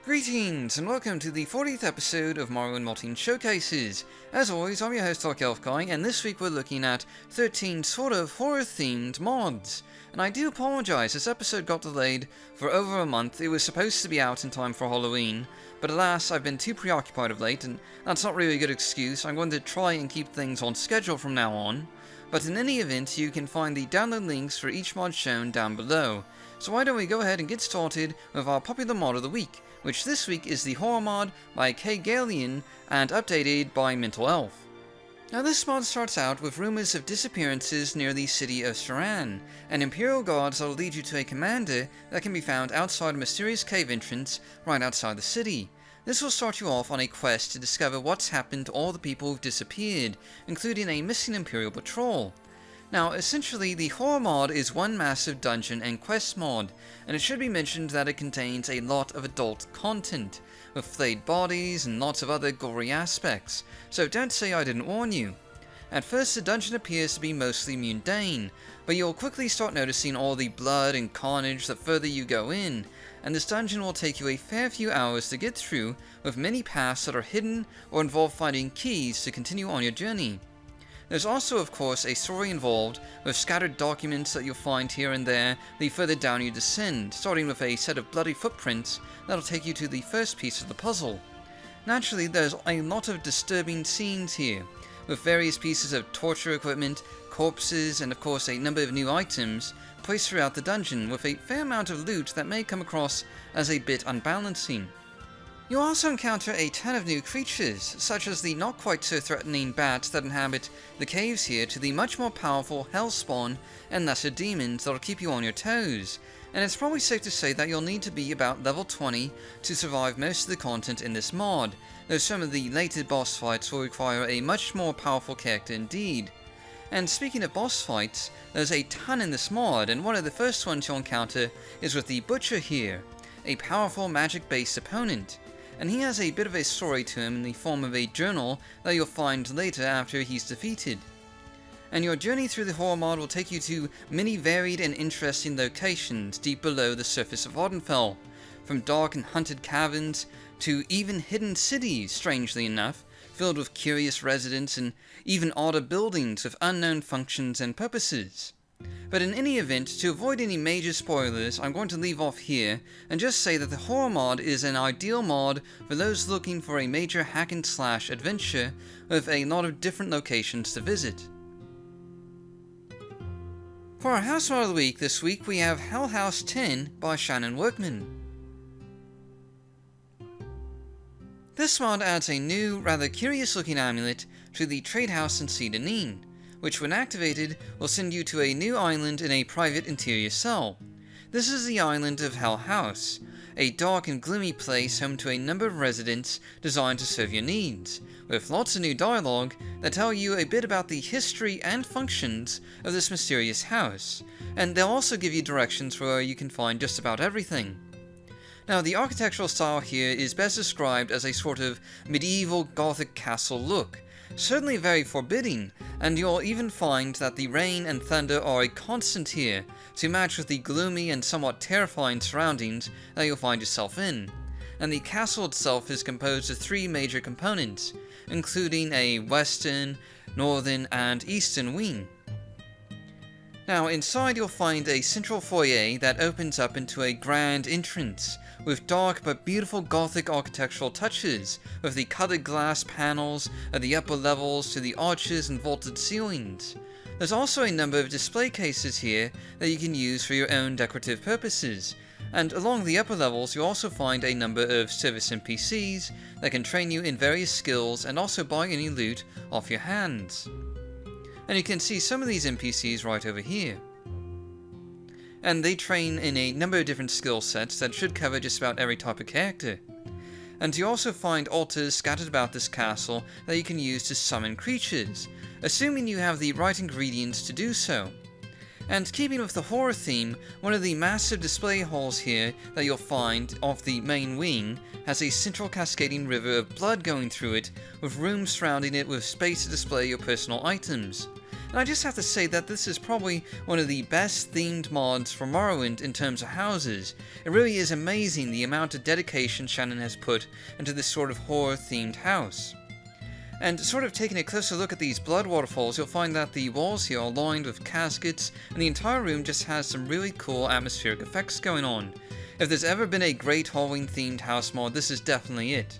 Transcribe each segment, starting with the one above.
Greetings and welcome to the 40th episode of Morrowind Modding Showcases. As always, I'm your host Dark Elf Guy, and this week we're looking at 13 sort of horror-themed mods. And I do apologise, this episode got delayed for over a month. It was supposed to be out in time for Halloween, but alas, I've been too preoccupied of late, and that's not really a good excuse. I'm going to try and keep things on schedule from now on. But in any event, you can find the download links for each mod shown down below. So why don't we go ahead and get started with our popular mod of the week, which this week is the Horror Mod by K. Galian and updated by Mental Elf. Now this mod starts out with rumors of disappearances near the city of Saran, and Imperial guards that will lead you to a commander that can be found outside a mysterious cave entrance right outside the city. This will start you off on a quest to discover what's happened to all the people who've disappeared, including a missing Imperial patrol. Now, essentially, the Horror Mod is one massive dungeon and quest mod, and it should be mentioned that it contains a lot of adult content, with flayed bodies and lots of other gory aspects, so don't say I didn't warn you. At first, the dungeon appears to be mostly mundane, but you'll quickly start noticing all the blood and carnage the further you go in, and this dungeon will take you a fair few hours to get through, with many paths that are hidden or involve finding keys to continue on your journey. There's also, of course, a story involved, with scattered documents that you'll find here and there the further down you descend, starting with a set of bloody footprints that'll take you to the first piece of the puzzle. Naturally, there's a lot of disturbing scenes here, with various pieces of torture equipment, corpses, and of course a number of new items placed throughout the dungeon, with a fair amount of loot that may come across as a bit unbalancing. You'll also encounter a ton of new creatures, such as the not quite so threatening bats that inhabit the caves here, to the much more powerful hellspawn and lesser demons that'll keep you on your toes. And it's probably safe to say that you'll need to be about level 20 to survive most of the content in this mod, though some of the later boss fights will require a much more powerful character indeed. And speaking of boss fights, there's a ton in this mod, and one of the first ones you'll encounter is with the Butcher here, a powerful magic-based opponent. And he has a bit of a story to him in the form of a journal that you'll find later after he's defeated. And your journey through the Horror Mod will take you to many varied and interesting locations deep below the surface of Ardenfell, from dark and hunted caverns to even hidden cities, strangely enough, filled with curious residents and even odder buildings with unknown functions and purposes. But in any event, to avoid any major spoilers, I'm going to leave off here and just say that the Horror Mod is an ideal mod for those looking for a major hack and slash adventure with a lot of different locations to visit. For our House Mod of the Week this week, we have Hell House 10 by Shannon Workman. This mod adds a new, rather curious looking amulet to the trade house in Cedar, which when activated will send you to a new island in a private interior cell. This is the island of Hell House, a dark and gloomy place home to a number of residents designed to serve your needs, with lots of new dialogue that tell you a bit about the history and functions of this mysterious house, and they'll also give you directions where you can find just about everything. Now, the architectural style here is best described as a sort of medieval Gothic castle look, certainly very forbidding, and you'll even find that the rain and thunder are a constant here, to match with the gloomy and somewhat terrifying surroundings that you'll find yourself in. And the castle itself is composed of three major components, including a western, northern, and eastern wing. Now, inside you'll find a central foyer that opens up into a grand entrance, with dark but beautiful Gothic architectural touches, with the colored glass panels at the upper levels to the arches and vaulted ceilings. There's also a number of display cases here that you can use for your own decorative purposes, and along the upper levels you'll also find a number of service NPCs that can train you in various skills and also buy any loot off your hands. And you can see some of these NPCs right over here. And they train in a number of different skill sets that should cover just about every type of character. And you also find altars scattered about this castle that you can use to summon creatures, assuming you have the right ingredients to do so. And keeping with the horror theme, one of the massive display halls here that you'll find off the main wing has a central cascading river of blood going through it, with rooms surrounding it with space to display your personal items. and I just have to say that this is probably one of the best themed mods for Morrowind in terms of houses. It really is amazing the amount of dedication Shannon has put into this sort of horror themed house. And sort of taking a closer look at these blood waterfalls, you'll find that the walls here are lined with caskets, and the entire room just has some really cool atmospheric effects going on. If there's ever been a great Halloween themed house mod, this is definitely it.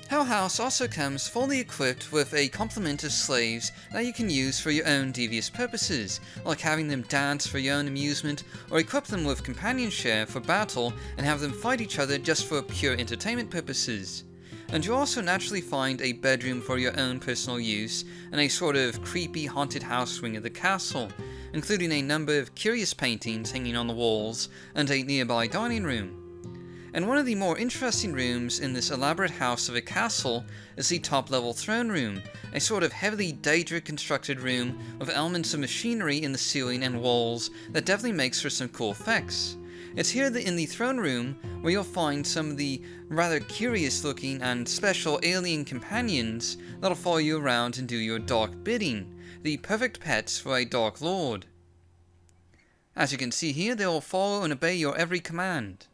Hell House also comes fully equipped with a complement of slaves that you can use for your own devious purposes, like having them dance for your own amusement, or equip them with companionship for battle and have them fight each other just for pure entertainment purposes. And you also naturally find a bedroom for your own personal use, and a sort of creepy haunted house wing of the castle, including a number of curious paintings hanging on the walls, and a nearby dining room. And one of the more interesting rooms in this elaborate house of a castle is the top level throne room, a sort of heavily Daedric constructed room with elements of machinery in the ceiling and walls that definitely makes for some cool effects. It's here in the throne room where you'll find some of the rather curious looking and special alien companions that'll follow you around and do your dark bidding, the perfect pets for a Dark Lord. As you can see here, they will follow and obey your every command.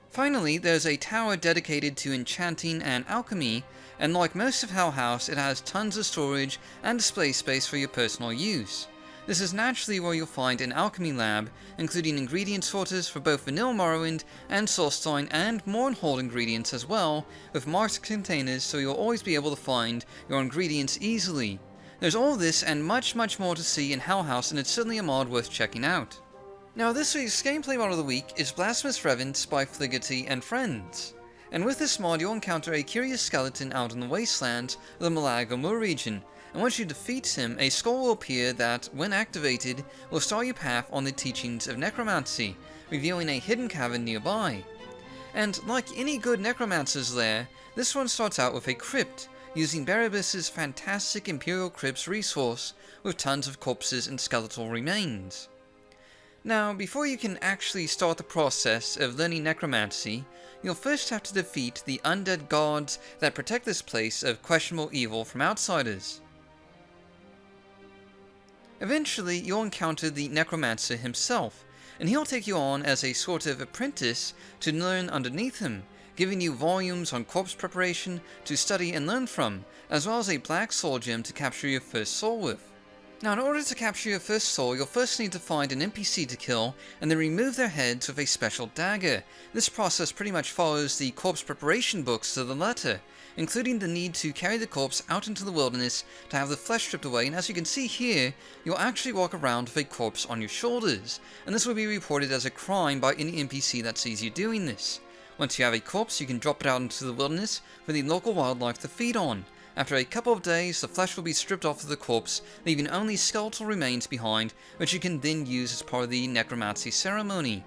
Finally, there's a tower dedicated to enchanting and alchemy, and like most of Hell House, it has tons of storage and display space for your personal use. This is naturally where you'll find an alchemy lab, including ingredient sorters for both vanilla Morrowind and Solstheim and Mournhold ingredients as well, with marked containers so you'll always be able to find your ingredients easily. There's all this and much more to see in Hell House, and it's certainly a mod worth checking out. Now this week's gameplay mod of the week is Blasphemous Revenants by Fliggerty and Friends. And with this mod you'll encounter a curious skeleton out in the wastelands of the Malag or Mur region, and once you defeat him, a skull will appear that, when activated, will start your path on the teachings of necromancy, revealing a hidden cavern nearby. And like any good necromancer's lair, this one starts out with a crypt, using Barabas's fantastic Imperial Crypts resource with tons of corpses and skeletal remains. Now, before you can actually start the process of learning necromancy, you'll first have to defeat the undead gods that protect this place of questionable evil from outsiders. Eventually, you'll encounter the necromancer himself, and he'll take you on as a sort of apprentice to learn underneath him, giving you volumes on corpse preparation to study and learn from, as well as a black soul gem to capture your first soul with. Now, in order to capture your first soul, you'll first need to find an NPC to kill, and then remove their heads with a special dagger. This process pretty much follows the corpse preparation books to the letter, including the need to carry the corpse out into the wilderness to have the flesh stripped away, and as you can see here, you'll actually walk around with a corpse on your shoulders, and this will be reported as a crime by any NPC that sees you doing this. Once you have a corpse, you can drop it out into the wilderness for the local wildlife to feed on. After a couple of days, the flesh will be stripped off of the corpse, leaving only skeletal remains behind, which you can then use as part of the necromancy ceremony.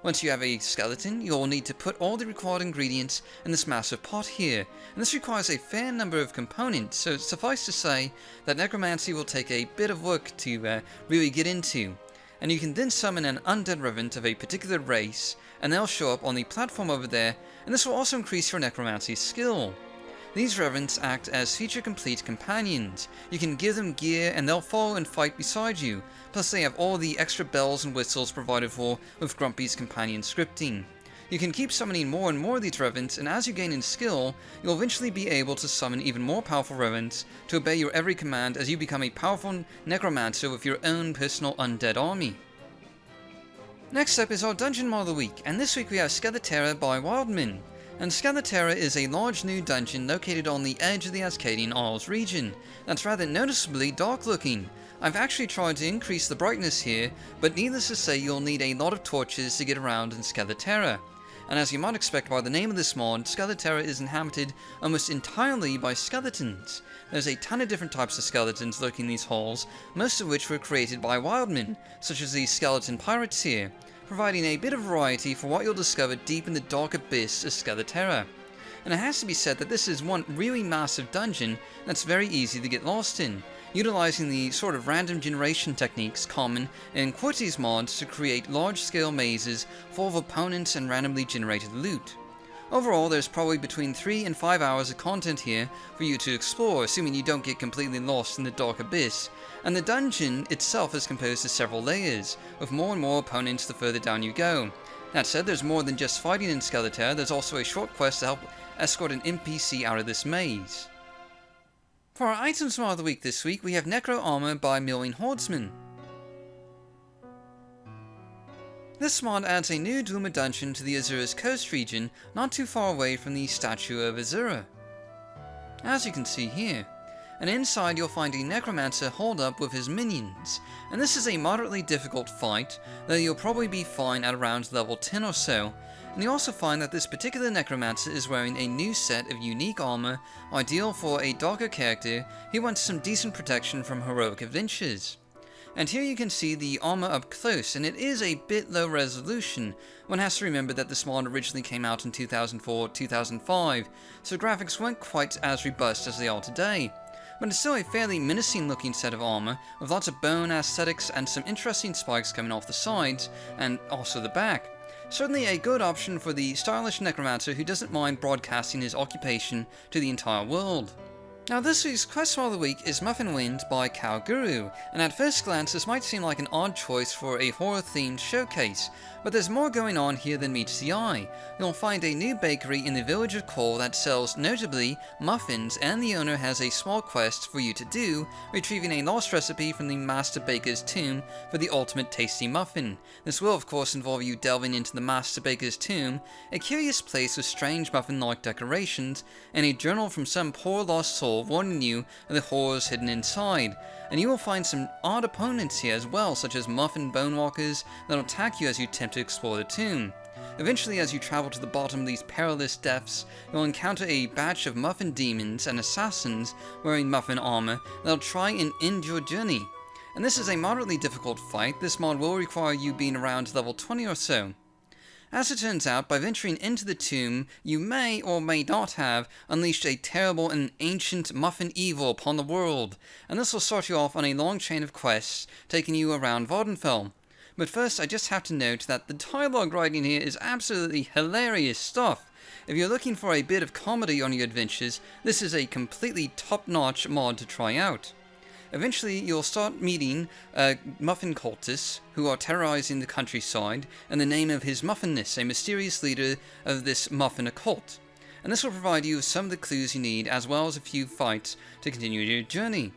Once you have a skeleton, you'll need to put all the required ingredients in this massive pot here, and this requires a fair number of components, so suffice to say that necromancy will take a bit of work to really get into. And you can then summon an undead revenant of a particular race, and they'll show up on the platform over there, and this will also increase your necromancy skill. These revenants act as feature-complete companions. You can give them gear and they'll follow and fight beside you, plus they have all the extra bells and whistles provided for with Grumpy's companion scripting. You can keep summoning more and more of these revenants, and as you gain in skill, you'll eventually be able to summon even more powerful revenants to obey your every command as you become a powerful necromancer with your own personal undead army. Next up is our dungeon mod of the week, and this week we have Skeleterra by Wildman. And Skeleterra is a large new dungeon located on the edge of the Ascadian Isles region, that's rather noticeably dark looking. I've actually tried to increase the brightness here, but needless to say you'll need a lot of torches to get around in Skeleterra. And as you might expect by the name of this mod, Skeleterra is inhabited almost entirely by skeletons. There's a ton of different types of skeletons lurking in these halls, most of which were created by Wildman, such as these skeleton pirates here, providing a bit of variety for what you'll discover deep in the dark abyss of Skeleterra. And it has to be said that this is one really massive dungeon that's very easy to get lost in, utilizing the sort of random generation techniques common in NPCs Mods to create large-scale mazes full of opponents and randomly generated loot. Overall, there's probably between 3 and 5 hours of content here for you to explore, assuming you don't get completely lost in the dark abyss, and the dungeon itself is composed of several layers, with more and more opponents the further down you go. That said, there's more than just fighting in Skeletor. There's also a short quest to help escort an NPC out of this maze. For our items mod of the week this week, we have Necro Armor by Milling Hordsman. This mod adds a new Dwemer dungeon to the Azura's coast region, not too far away from the statue of Azura, as you can see here. And inside you'll find a necromancer holed up with his minions, and this is a moderately difficult fight, though you'll probably be fine at around level 10 or so. And you also find that this particular necromancer is wearing a new set of unique armor, ideal for a darker character who wants some decent protection from heroic adventures. And here you can see the armor up close, and it is a bit low resolution. One has to remember that this mod originally came out in 2004-2005, so graphics weren't quite as robust as they are today. But it's still a fairly menacing looking set of armor, with lots of bone aesthetics and some interesting spikes coming off the sides, and also the back. Certainly a good option for the stylish necromancer who doesn't mind broadcasting his occupation to the entire world. Now this week's quest mod of the week is Muffin Wind by Cow Guru, and at first glance this might seem like an odd choice for a horror themed showcase, but there's more going on here than meets the eye. You'll find a new bakery in the village of Cole that sells notably muffins, and the owner has a small quest for you to do, retrieving a lost recipe from the master baker's tomb for the ultimate tasty muffin. This will of course involve you delving into the master baker's tomb, a curious place with strange muffin-like decorations, and a journal from some poor lost soul warning you of the horrors hidden inside. And you will find some odd opponents here as well, such as muffin bonewalkers that'll attack you as you attempt to explore the tomb. Eventually, as you travel to the bottom of these perilous depths, you'll encounter a batch of muffin demons and assassins wearing muffin armor that'll try and end your journey. And this is a moderately difficult fight. This mod will require you being around level 20 or so. As it turns out, by venturing into the tomb, you may or may not have unleashed a terrible and ancient muffin evil upon the world, and this will start you off on a long chain of quests, taking you around Vardenfell. But first, I just have to note that the dialogue writing here is absolutely hilarious stuff. If you're looking for a bit of comedy on your adventures, this is a completely top-notch mod to try out. Eventually, you'll start meeting muffin cultists who are terrorizing the countryside in the name of his muffinness, a mysterious leader of this muffin occult. And this will provide you with some of the clues you need, as well as a few fights to continue your journey.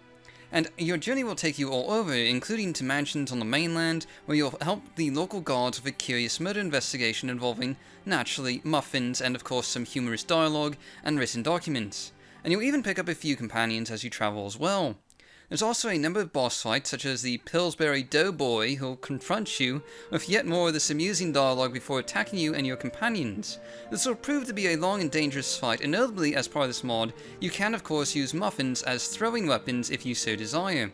And your journey will take you all over, including to mansions on the mainland, where you'll help the local guards with a curious murder investigation involving, naturally, muffins and of course some humorous dialogue and written documents. And you'll even pick up a few companions as you travel as well. There's also a number of boss fights, such as the Pillsbury Doughboy, who'll confront you with yet more of this amusing dialogue before attacking you and your companions. This will prove to be a long and dangerous fight, and notably, as part of this mod, you can of course use muffins as throwing weapons if you so desire.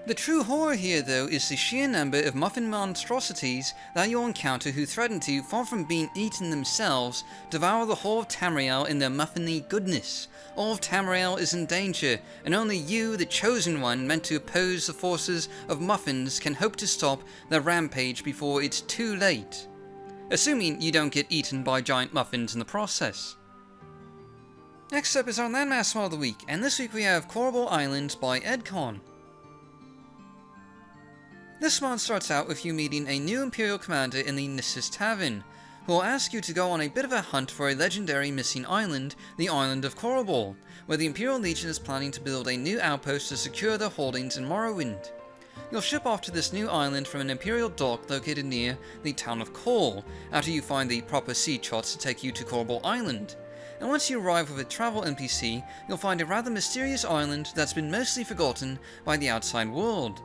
The true horror here, though, is the sheer number of muffin monstrosities that you'll encounter who threaten to, far from being eaten themselves, devour the whole of Tamriel in their muffiny goodness. All of Tamriel is in danger, and only you, the chosen one meant to oppose the forces of muffins, can hope to stop their rampage before it's too late. Assuming you don't get eaten by giant muffins in the process. Next up is our Landmass Mod of the week, and this week we have Corrible Island by Edcon. This mod starts out with you meeting a new Imperial commander in the Nissus Tavern, who will ask you to go on a bit of a hunt for a legendary missing island, the island of Corrible, where the Imperial Legion is planning to build a new outpost to secure their holdings in Morrowind. You'll ship off to this new island from an Imperial dock located near the town of Cole, after you find the proper sea charts to take you to Corrible Island. And once you arrive with a travel NPC, you'll find a rather mysterious island that's been mostly forgotten by the outside world.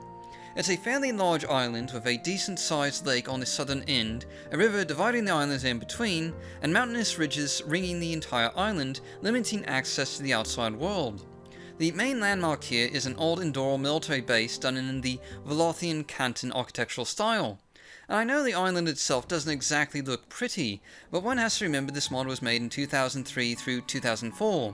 It's a fairly large island with a decent-sized lake on the southern end, a river dividing the islands in between, and mountainous ridges ringing the entire island, limiting access to the outside world. The main landmark here is an old Indoril military base done in the Velothian Canton architectural style. And I know the island itself doesn't exactly look pretty, but one has to remember this mod was made in 2003 through 2004.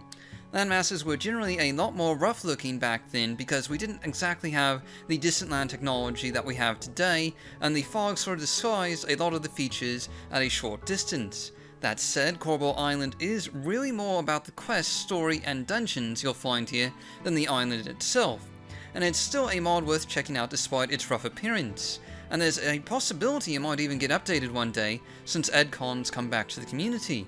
Landmasses were generally a lot more rough looking back then because we didn't exactly have the distant land technology that we have today, and the fog sort of disguised a lot of the features at a short distance. That said, Corbel Island is really more about the quest, story, and dungeons you'll find here than the island itself, and it's still a mod worth checking out despite its rough appearance, and there's a possibility it might even get updated one day since EdCons come back to the community.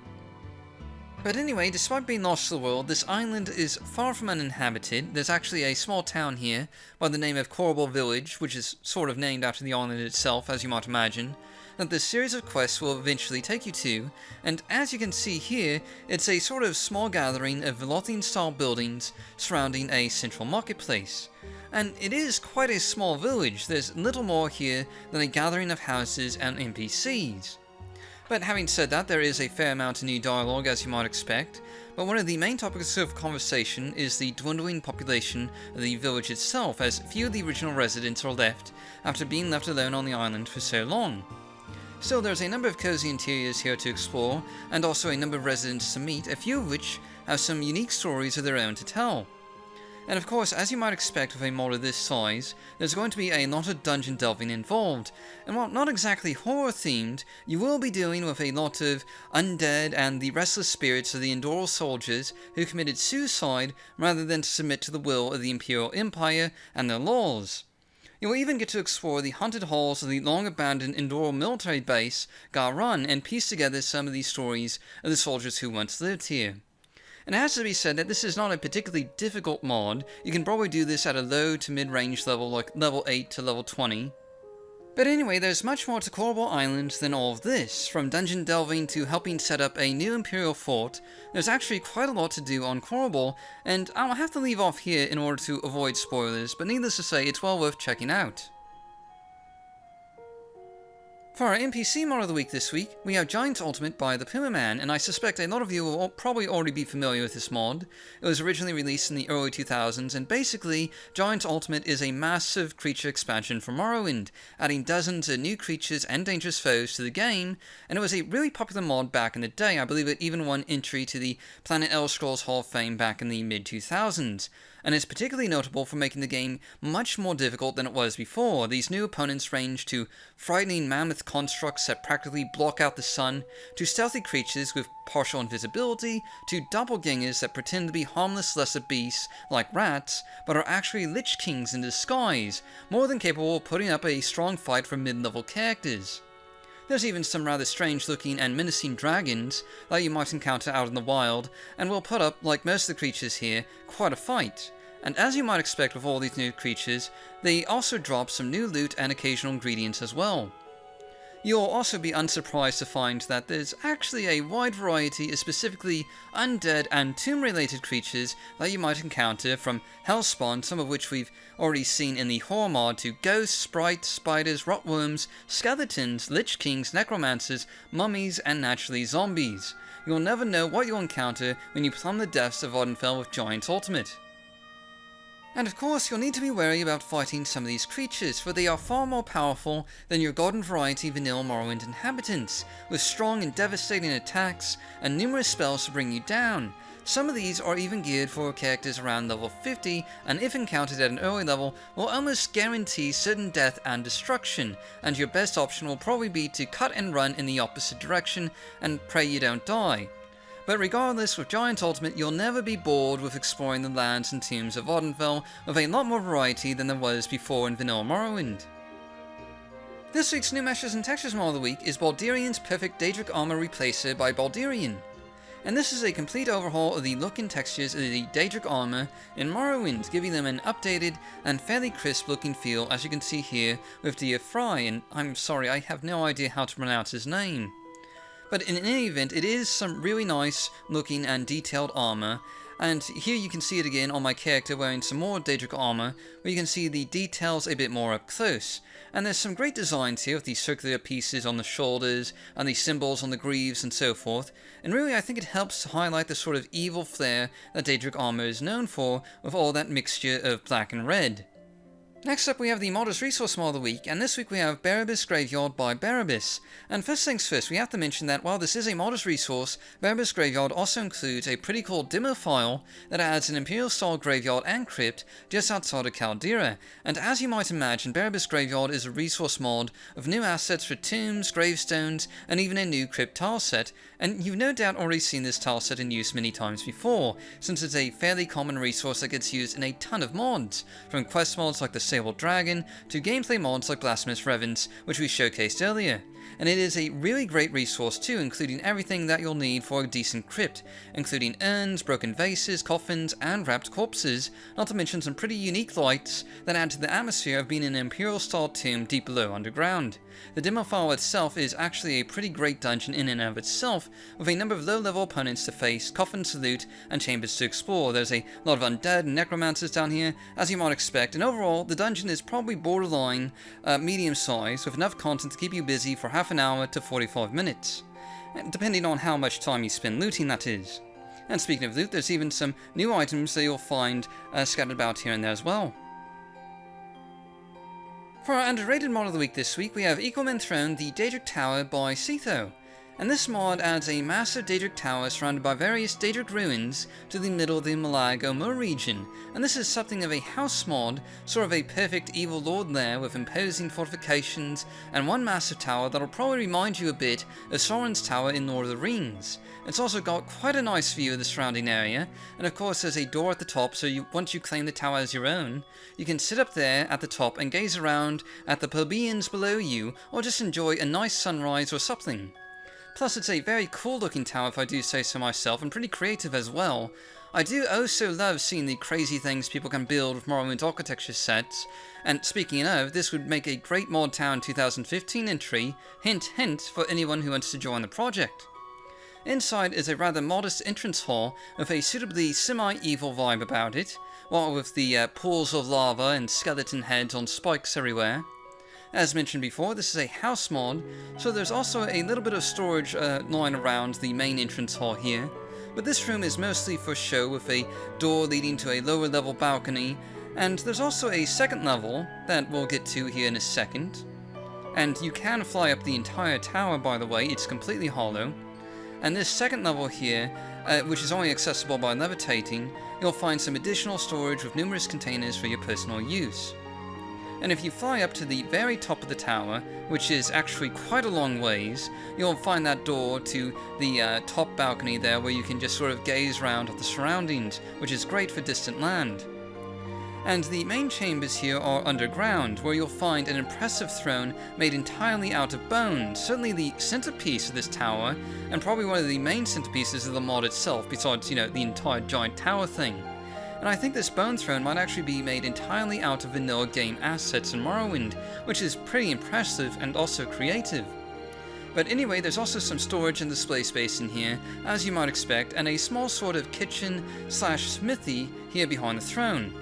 But anyway, despite being lost to the world, this island is far from uninhabited. There's actually a small town here by the name of Corbel Village, which is sort of named after the island itself, as you might imagine, that this series of quests will eventually take you to, and as you can see here, it's a sort of small gathering of Lothian-style buildings surrounding a central marketplace. And it is quite a small village. There's little more here than a gathering of houses and NPCs. But having said that, there is a fair amount of new dialogue, as you might expect, but one of the main topics of conversation is the dwindling population of the village itself, as few of the original residents are left after being left alone on the island for so long. Still, there's a number of cozy interiors here to explore, and also a number of residents to meet, a few of which have some unique stories of their own to tell. And of course, as you might expect with a mod of this size, there's going to be a lot of dungeon delving involved, and while not exactly horror themed, you will be dealing with a lot of undead and the restless spirits of the Endural soldiers who committed suicide rather than to submit to the will of the Imperial Empire and their laws. You'll even get to explore the haunted halls of the long-abandoned Endural military base, Garun, and piece together some of these stories of the soldiers who once lived here. And it has to be said that this is not a particularly difficult mod. You can probably do this at a low to mid-range level, like level 8 to level 20. But anyway, there's much more to Corbel Island than all of this. From dungeon delving to helping set up a new Imperial fort, there's actually quite a lot to do on Corbel, and I'll have to leave off here in order to avoid spoilers, but needless to say, it's well worth checking out. For our NPC mod of the week this week, we have Giant Ultimate by the Puma Man, and I suspect a lot of you will probably already be familiar with this mod. It was originally released in the early 2000s, and basically, Giant Ultimate is a massive creature expansion for Morrowind, adding dozens of new creatures and dangerous foes to the game, and it was a really popular mod back in the day. I believe it even won entry to the Planet Elder Scrolls Hall of Fame back in the mid-2000s. And it's particularly notable for making the game much more difficult than it was before. These new opponents range to frightening mammoth constructs that practically block out the sun, to stealthy creatures with partial invisibility, to doppelgangers that pretend to be harmless lesser beasts like rats, but are actually Lich Kings in disguise, more than capable of putting up a strong fight for mid-level characters. There's even some rather strange looking and menacing dragons that you might encounter out in the wild, and will put up, like most of the creatures here, quite a fight. And as you might expect with all these new creatures, they also drop some new loot and occasional ingredients as well. You'll also be unsurprised to find that there's actually a wide variety of specifically undead and tomb-related creatures that you might encounter, from hellspawn, some of which we've already seen in the horror mod, to ghosts, sprites, spiders, rotworms, skeletons, lich kings, necromancers, mummies, and naturally zombies. You'll never know what you'll encounter when you plumb the depths of Vvardenfell with Giant Ultimate. And of course, you'll need to be wary about fighting some of these creatures, for they are far more powerful than your garden variety vanilla Morrowind inhabitants, with strong and devastating attacks and numerous spells to bring you down. Some of these are even geared for characters around level 50, and if encountered at an early level, will almost guarantee certain death and destruction, and your best option will probably be to cut and run in the opposite direction and pray you don't die. But regardless, with Giant Ultimate, you'll never be bored with exploring the lands and tombs of Vvardenfell, with a lot more variety than there was before in vanilla Morrowind. This week's new meshes and textures mod of the week is Baldirian's Perfect Daedric Armor Replacer by Baldirian. And this is a complete overhaul of the look and textures of the Daedric armor in Morrowind, giving them an updated and fairly crisp looking feel, as you can see here with Dia Fry, and I'm sorry, I have no idea how to pronounce his name. But in any event, it is some really nice looking and detailed armor, and here you can see it again on my character wearing some more Daedric armor, where you can see the details a bit more up close. And there's some great designs here with these circular pieces on the shoulders, and the symbols on the greaves and so forth, and really I think it helps to highlight the sort of evil flair that Daedric armor is known for, with all that mixture of black and red. Next up we have the Modest Resource Mod of the Week, and this week we have Berebus Graveyard by Berebus. And first things first, we have to mention that while this is a modest resource, Berebus Graveyard also includes a pretty cool demo file that adds an Imperial-style graveyard and crypt just outside of Caldera. And as you might imagine, Berebus Graveyard is a resource mod of new assets for tombs, gravestones, and even a new crypt tile set, and you've no doubt already seen this tile set in use many times before, since it's a fairly common resource that gets used in a ton of mods, from quest mods like the Sable Dragon to gameplay mods like Blasphemous Revenants, which we showcased earlier. And it is a really great resource too, including everything that you'll need for a decent crypt, including urns, broken vases, coffins, and wrapped corpses, not to mention some pretty unique lights that add to the atmosphere of being in an Imperial-style tomb deep below underground. The demo file itself is actually a pretty great dungeon in and of itself, with a number of low-level opponents to face, coffins to loot, and chambers to explore. There's a lot of undead and necromancers down here, as you might expect, and overall, the dungeon is probably borderline medium-sized, with enough content to keep you busy for half an hour to 45 minutes, depending on how much time you spend looting, that is. And speaking of loot, there's even some new items that you'll find scattered about here and there as well. For our underrated mod of the week this week, we have Equalmen Throne, the Daedric Tower by Cetho. And this mod adds a massive Daedric tower surrounded by various Daedric ruins to the middle of the Malaga-Mur region, and this is something of a house mod, sort of a perfect evil lord lair with imposing fortifications and one massive tower that'll probably remind you a bit of Sauron's tower in Lord of the Rings. It's also got quite a nice view of the surrounding area, and of course there's a door at the top, so once you claim the tower as your own, you can sit up there at the top and gaze around at the plebeians below you, or just enjoy a nice sunrise or something. Plus it's a very cool looking tower if I do say so myself, and pretty creative as well. I do also love seeing the crazy things people can build with Morrowind architecture sets, and speaking of, this would make a great Mod Town 2015 entry, hint hint, for anyone who wants to join the project. Inside is a rather modest entrance hall with a suitably semi-evil vibe about it, what with the pools of lava and skeleton heads on spikes everywhere. As mentioned before, this is a house mod, so there's also a little bit of storage lying around the main entrance hall here, but this room is mostly for show with a door leading to a lower level balcony, and there's also a second level that we'll get to here in a second. And you can fly up the entire tower, by the way, it's completely hollow. And this second level here, which is only accessible by levitating, you'll find some additional storage with numerous containers for your personal use. And if you fly up to the very top of the tower, which is actually quite a long ways, you'll find that door to the top balcony there where you can just sort of gaze around at the surroundings, which is great for distant land. And the main chambers here are underground, where you'll find an impressive throne made entirely out of bone, certainly the centerpiece of this tower, and probably one of the main centerpieces of the mod itself, besides, the entire giant tower thing. And I think this bone throne might actually be made entirely out of vanilla game assets in Morrowind, which is pretty impressive and also creative. But anyway, there's also some storage and display space in here, as you might expect, and a small sort of kitchen/smithy here behind the throne.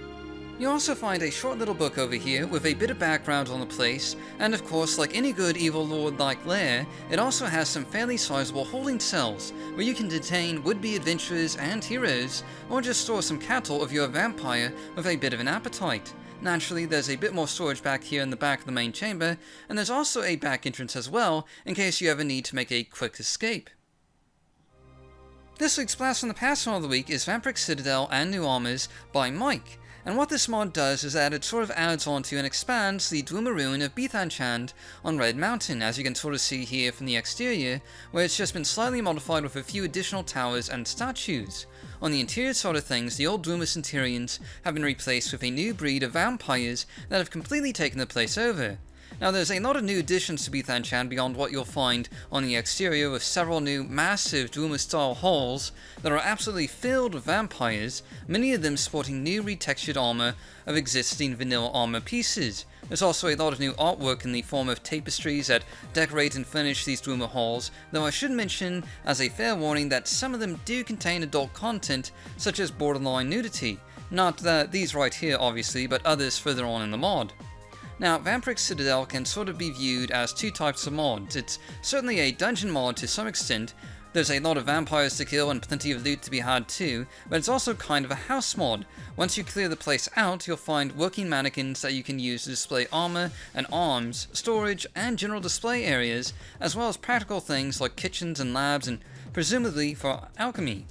You also find a short little book over here with a bit of background on the place, and of course, like any good evil lord-like lair, it also has some fairly sizable holding cells, where you can detain would-be adventurers and heroes, or just store some cattle if you're a vampire with a bit of an appetite. Naturally, there's a bit more storage back here in the back of the main chamber, and there's also a back entrance as well, in case you ever need to make a quick escape. This week's Blast from the Past mod of the week is Vampiric Citadel and New Armors by Mike. And what this mod does is that it sort of adds onto and expands the Dwemer Ruin of Beethanchand on Red Mountain, as you can sort of see here from the exterior, where it's just been slightly modified with a few additional towers and statues. On the interior side of things, the old Dwemer Centurions have been replaced with a new breed of vampires that have completely taken the place over. Now there's a lot of new additions to Beethanchand beyond what you'll find on the exterior, with several new massive Dwemer-style halls that are absolutely filled with vampires, many of them sporting new retextured armor of existing vanilla armor pieces. There's also a lot of new artwork in the form of tapestries that decorate and furnish these Dwemer halls, though I should mention as a fair warning that some of them do contain adult content such as borderline nudity. Not these right here obviously, but others further on in the mod. Now, Vampiric Citadel can sort of be viewed as two types of mods. It's certainly a dungeon mod to some extent, There's a lot of vampires to kill and plenty of loot to be had too, but it's also kind of a house mod. Once you clear the place out, you'll find working mannequins that you can use to display armor and arms, storage, and general display areas, as well as practical things like kitchens and labs, and presumably for alchemy.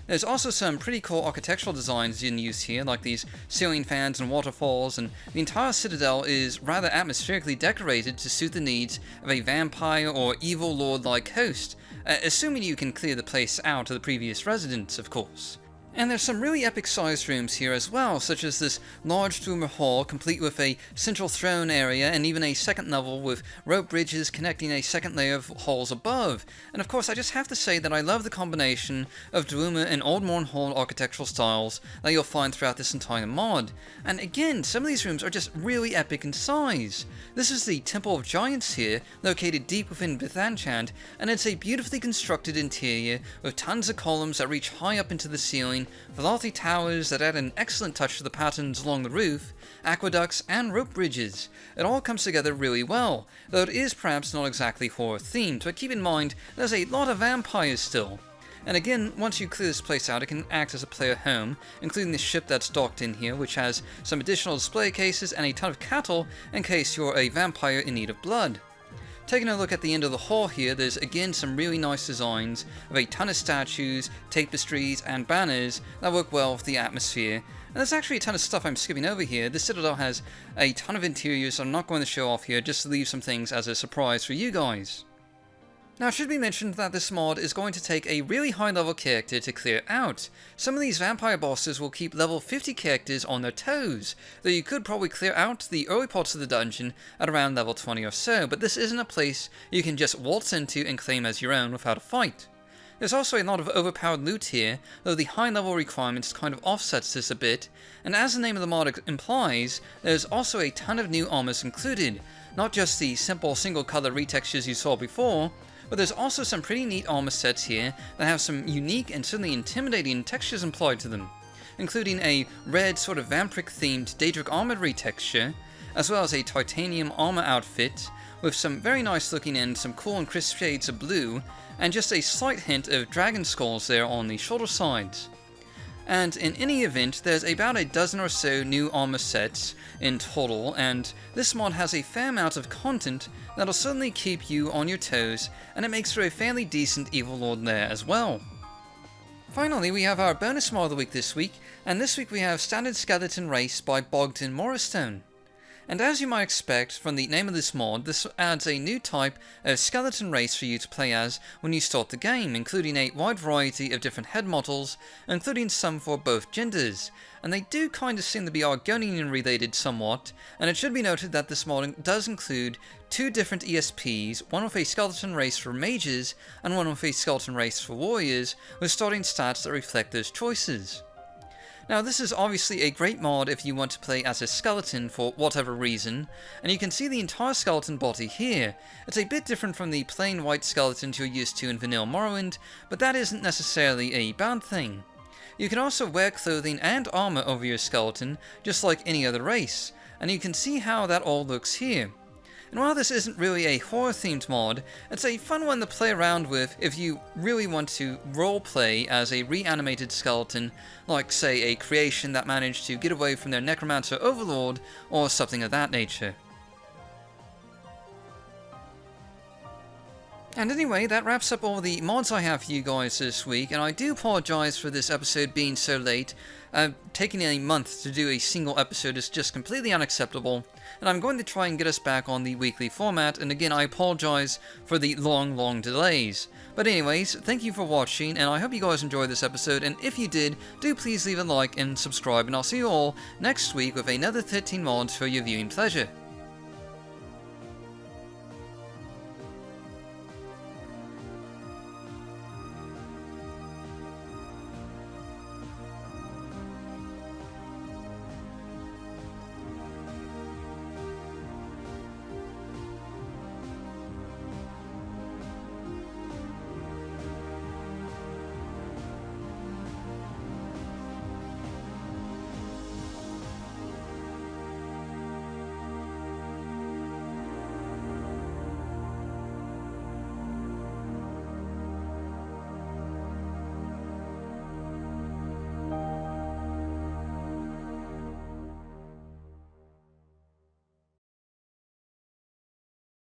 There's also some pretty cool architectural designs in use here, like these ceiling fans and waterfalls, and the entire citadel is rather atmospherically decorated to suit the needs of a vampire or evil lord-like host, assuming you can clear the place out of the previous residents, of course. And there's some really epic sized rooms here as well, such as this large dormer hall complete with a central throne area and even a second level with rope bridges connecting a second layer of halls above. And of course I just have to say that I love the combination of Dwemer and Old Morn Hall architectural styles that you'll find throughout this entire mod. And again, some of these rooms are just really epic in size. This is the Temple of Giants here, located deep within Vithanchand, and it's a beautifully constructed interior with tons of columns that reach high up into the ceiling, lofty towers that add an excellent touch to the patterns along the roof, aqueducts, and rope bridges. It all comes together really well, though it is perhaps not exactly horror themed, but keep in mind there's a lot of vampires still. And again, once you clear this place out, it can act as a player home, including the ship that's docked in here, which has some additional display cases and a ton of cattle in case you're a vampire in need of blood. Taking a look at the end of the hall here, there's again some really nice designs of a ton of statues, tapestries, and banners that work well with the atmosphere. And there's actually a ton of stuff I'm skipping over here. The Citadel has a ton of interiors I'm not going to show off here, just to leave some things as a surprise for you guys. Now it should be mentioned that this mod is going to take a really high level character to clear out. Some of these vampire bosses will keep level 50 characters on their toes, though you could probably clear out the early parts of the dungeon at around level 20 or so, but this isn't a place you can just waltz into and claim as your own without a fight. There's also a lot of overpowered loot here, though the high level requirements kind of offsets this a bit, and as the name of the mod implies, there's also a ton of new armors included, not just the simple single color retextures you saw before, but there's also some pretty neat armor sets here that have some unique and certainly intimidating textures employed to them, including a red sort of vampiric themed Daedric armor retexture, as well as a titanium armor outfit with some very nice looking and some cool and crisp shades of blue, and just a slight hint of dragon skulls there on the shoulder sides. And in any event, there's about a dozen or so new armor sets in total, and this mod has a fair amount of content that'll certainly keep you on your toes, and it makes for a fairly decent Evil Lord there as well. Finally, we have our bonus mod of the week this week, and this week we have Standard Skeleton Race by Bogdan Morristone. And as you might expect from the name of this mod, this adds a new type of skeleton race for you to play as when you start the game, including a wide variety of different head models, including some for both genders. And they do kind of seem to be Argonian related somewhat, and it should be noted that this mod does include two different ESPs, one with a skeleton race for mages, and one with a skeleton race for warriors, with starting stats that reflect those choices. Now this is obviously a great mod if you want to play as a skeleton for whatever reason, and you can see the entire skeleton body here. It's a bit different from the plain white skeletons you're used to in vanilla Morrowind, but that isn't necessarily a bad thing. You can also wear clothing and armor over your skeleton, just like any other race, and you can see how that all looks here. And while this isn't really a horror-themed mod, it's a fun one to play around with if you really want to roleplay as a reanimated skeleton, like say a creation that managed to get away from their necromancer overlord, or something of that nature. And anyway, that wraps up all the mods I have for you guys this week, and I do apologize for this episode being so late. Taking a month to do a single episode is just completely unacceptable, and I'm going to try and get us back on the weekly format, and again I apologize for the long delays. But anyways, thank you for watching, and I hope you guys enjoyed this episode, and if you did, do please leave a like and subscribe, and I'll see you all next week with another 13 mods for your viewing pleasure.